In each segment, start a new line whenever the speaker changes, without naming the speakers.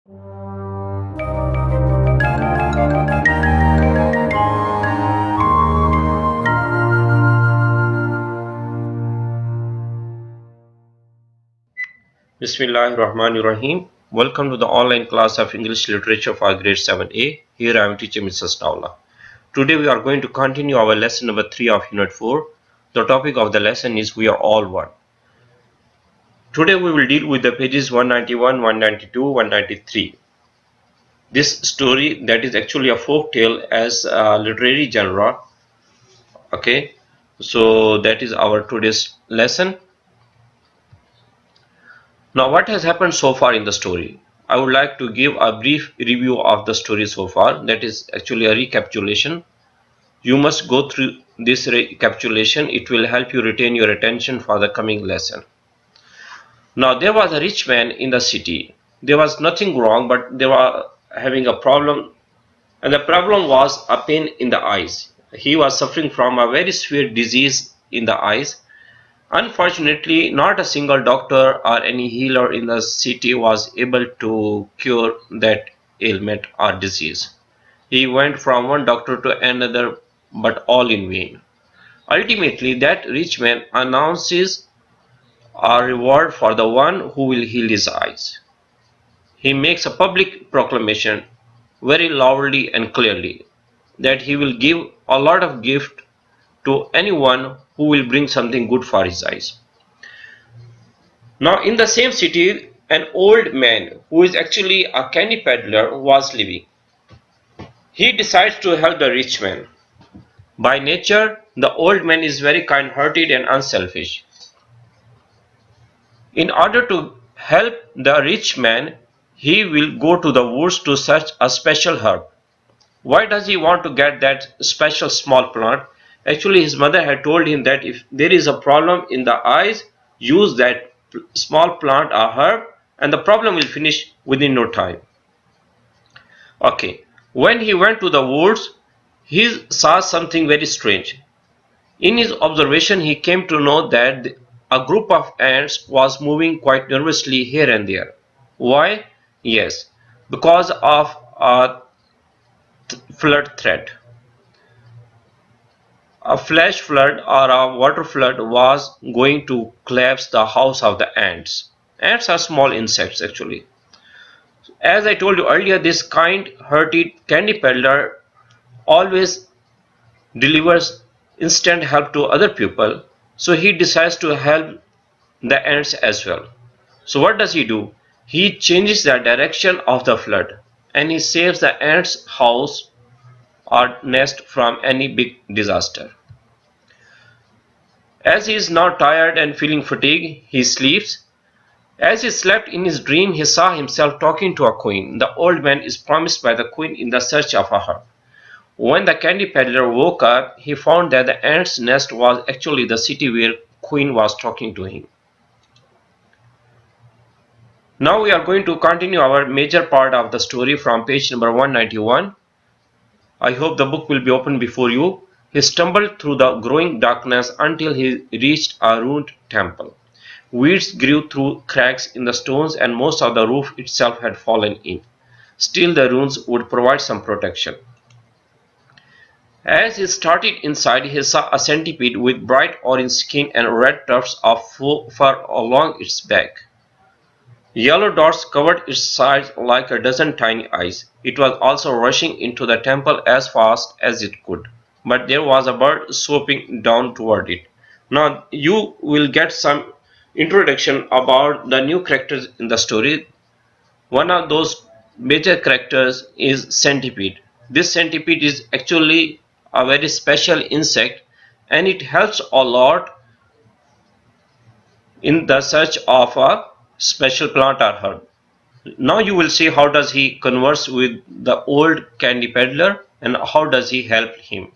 Bismillahirrahmanirrahim. Welcome to the online class of English Literature for grade 7A. Here I am teacher Mrs. Tawla. Today we are going to continue our lesson number 3 of Unit 4. The topic of the lesson is We Are All One. Today we will deal with the pages 191, 192, 193. This story that is actually a folk tale as a literary genre. Okay, so that is our today's lesson. Now what has happened so far in the story? I would like to give a brief review of the story so far. That is actually a recapitulation. You must go through this recapitulation. It will help you retain your attention for the coming lesson. Now there was a rich man in the city. There was nothing wrong, but they were having a problem, and the problem was a pain in the eyes. He was suffering from a very severe disease in the eyes. Unfortunately, not a single doctor or any healer in the city was able to cure that ailment or disease. He went from one doctor to another, but all in vain. Ultimately, that rich man announces a reward for the one who will heal his eyes. He makes a public proclamation very loudly and clearly that he will give a lot of gift to anyone who will bring something good for his eyes. Now in the same city, an old man who is actually a candy peddler was living. He decides to help the rich man. By nature, the old man is very kind-hearted and unselfish. In order to help the rich man, he will go to the woods to search a special herb. Why does he want to get that special small plant? Actually, his mother had told him that if there is a problem in the eyes, use that small plant or herb and the problem will finish within no time. Okay, when he went to the woods, he saw something very strange. In his observation, he came to know that a group of ants was moving quite nervously here and there. Why? Yes, because of a flood threat. A flash flood or a water flood was going to collapse the house of the ants. Ants are small insects actually. As I told you earlier, this kind-hearted candy peddler always delivers instant help to other people, so he decides to help the ants as well. So what does he do? He changes the direction of the flood and he saves the ants' house or nest from any big disaster. As he is now tired and feeling fatigued, he sleeps. As he slept in his dream, he saw himself talking to a queen. The old man is promised by the queen in the search of a herb. When the candy peddler woke up, he found that the ant's nest was actually the city where queen was talking to him. Now we are going to continue our major part of the story from page number 191. I hope the book will be open before you. He stumbled through the growing darkness until he reached a ruined temple. Weeds grew through cracks in the stones and most of the roof itself had fallen in. Still the ruins would provide some protection. As he started inside, he saw a centipede with bright orange skin and red tufts of fur along its back. Yellow dots covered its sides like a dozen tiny eyes. It was also rushing into the temple as fast as it could, but there was a bird swooping down toward it. Now you will get some introduction about the new characters in the story. One of those major characters is centipede. This centipede is actually a very special insect and it helps a lot in the search of a special plant or herb. Now you will see how does he converse with the old candy peddler and how does he help him.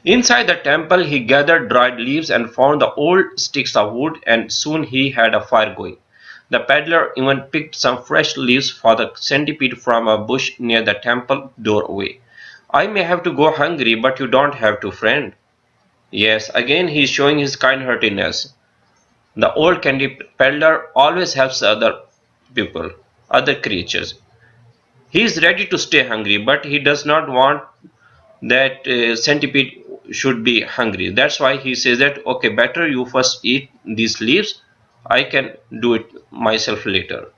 Inside the temple he gathered dried leaves and found the old sticks of wood, and soon he had a fire going. The peddler even picked some fresh leaves for the centipede from a bush near the temple doorway. I may have to go hungry, but you don't have to, friend. Yes, again he is showing his kind-heartedness. The old candy peddler always helps other people, other creatures. He is ready to stay hungry, but he does not want that centipede should be hungry. That's why he says that, okay, better you first eat these leaves. I can do it myself later.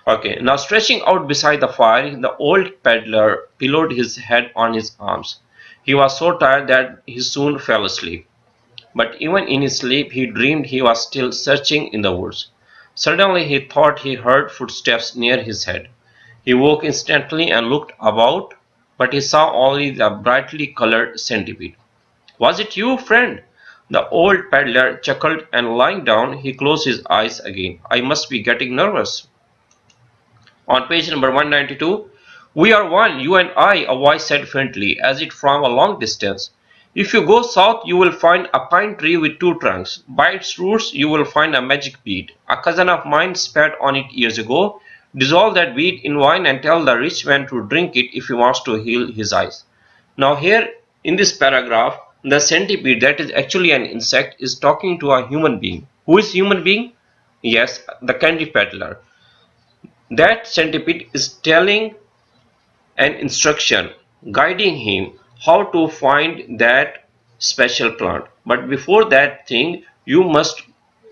Okay, now stretching out beside the fire, the old peddler pillowed his head on his arms. He was so tired that he soon fell asleep. But even in his sleep, he dreamed he was still searching in the woods. Suddenly, he thought he heard footsteps near his head. He woke instantly and looked about, but he saw only the brightly colored centipede. Was it you, friend? The old peddler chuckled, and lying down, he closed his eyes again. I must be getting nervous. On page number 192, we are one, you and I, a voice said faintly, as if from a long distance. If you go south, you will find a pine tree with two trunks. By its roots, you will find a magic bead. A cousin of mine spat on it years ago. Dissolve that bead in wine and tell the rich man to drink it if he wants to heal his eyes. Now, here in this paragraph, the centipede, that is actually an insect, is talking to a human being. Who is human being? Yes, the candy peddler. That centipede is telling an instruction, guiding him how to find that special plant. But before that thing, you must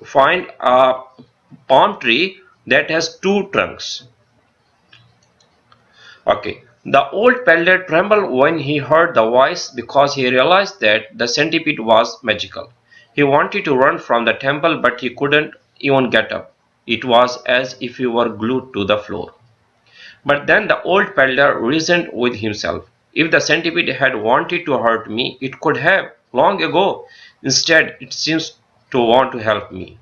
find a palm tree that has two trunks. Okay. The old peddler trembled when he heard the voice because he realized that the centipede was magical. He wanted to run from the temple, but he couldn't even get up. It was as if he were glued to the floor. But then the old peddler reasoned with himself. If the centipede had wanted to hurt me, it could have, long ago. Instead, it seems to want to help me.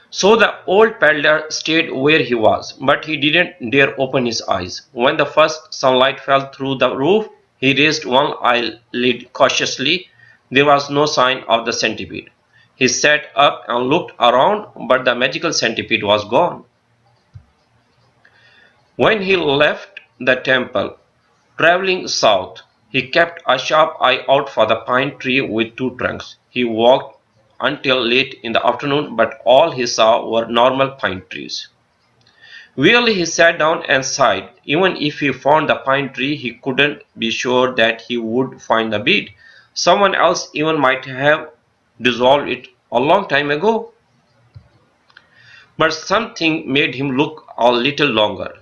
So the old peddler stayed where he was, but he didn't dare open his eyes. When the first sunlight fell through the roof, he raised one eyelid cautiously. There was no sign of the centipede. He sat up and looked around, but the magical centipede was gone. When he left the temple, traveling south, he kept a sharp eye out for the pine tree with two trunks. He walked until late in the afternoon, but all he saw were normal pine trees. Wearily he sat down and sighed. Even if he found the pine tree, he couldn't be sure that he would find the bead. Someone else even might have dissolved it a long time ago. But something made him look a little longer.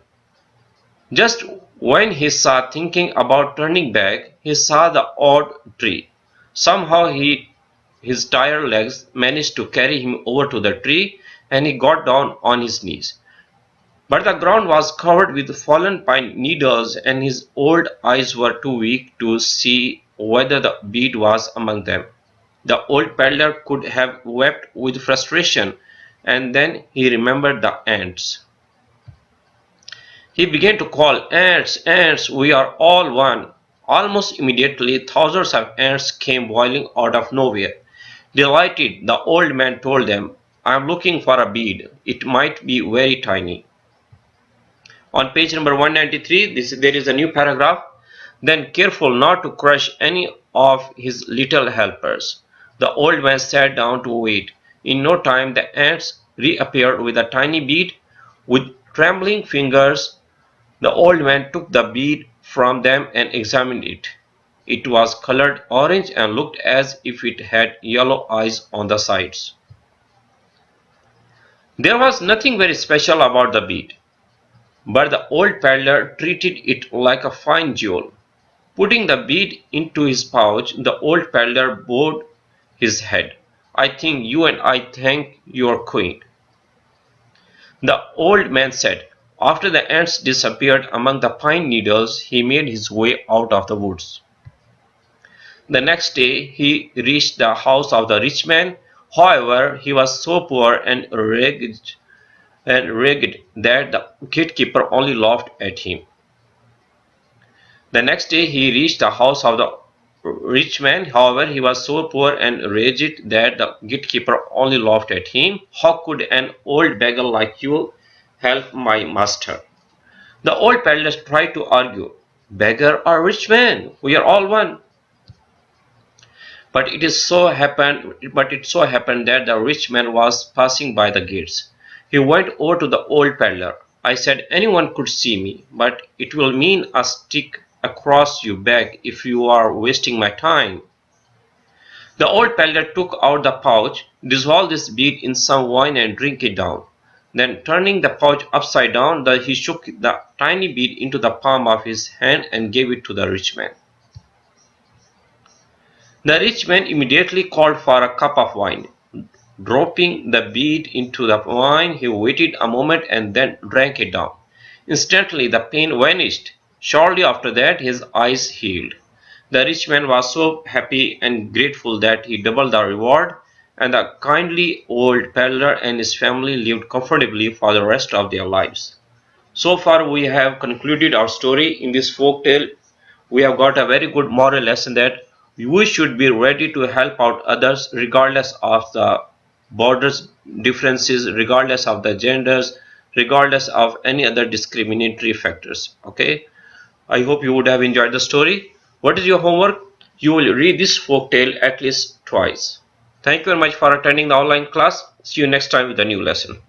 Just when he saw thinking about turning back, he saw the odd tree. Somehow his tired legs managed to carry him over to the tree, and he got down on his knees. But the ground was covered with fallen pine needles, and his old eyes were too weak to see whether the bead was among them. The old peddler could have wept with frustration, and then he remembered the ants. He began to call, ants, ants, we are all one. Almost immediately, thousands of ants came boiling out of nowhere. Delighted, the old man told them, I am looking for a bead. It might be very tiny. On page number 193, there is a new paragraph. Then, careful not to crush any of his little helpers, the old man sat down to wait. In no time, the ants reappeared with a tiny bead. With trembling fingers, the old man took the bead from them and examined it. It was colored orange and looked as if it had yellow eyes on the sides. There was nothing very special about the bead, but the old peddler treated it like a fine jewel. Putting the bead into his pouch, the old peddler bowed his head. I think you and I thank your queen, the old man said. After the ants disappeared among the pine needles, he made his way out of the woods. The next day he reached the house of the rich man. However, he was so poor and ragged that the gatekeeper only laughed at him. The next day he reached the house of the rich man. However, he was so poor and ragged that the gatekeeper only laughed at him. How could an old beggar like you help my master? The old peddler tried to argue. Beggar or rich man, we are all one. But it so happened that the rich man was passing by the gates. He went over to the old peddler. I said anyone could see me, but it will mean a stick across your back if you are wasting my time. The old peddler took out the pouch, dissolved this bead in some wine and drank it down. Then turning the pouch upside down, he shook the tiny bead into the palm of his hand and gave it to the rich man. The rich man immediately called for a cup of wine. Dropping the bead into the wine, he waited a moment and then drank it down. Instantly the pain vanished. Shortly after that his eyes healed. The rich man was so happy and grateful that he doubled the reward, and the kindly old peddler and his family lived comfortably for the rest of their lives. So far we have concluded our story in this folk tale. We have got a very good moral lesson that we should be ready to help out others regardless of the borders differences, regardless of the genders, regardless of any other discriminatory factors. Okay, I hope you would have enjoyed the story. What is your homework? You will read this folk tale at least twice. Thank you very much for attending the online class. See you next time with a new lesson.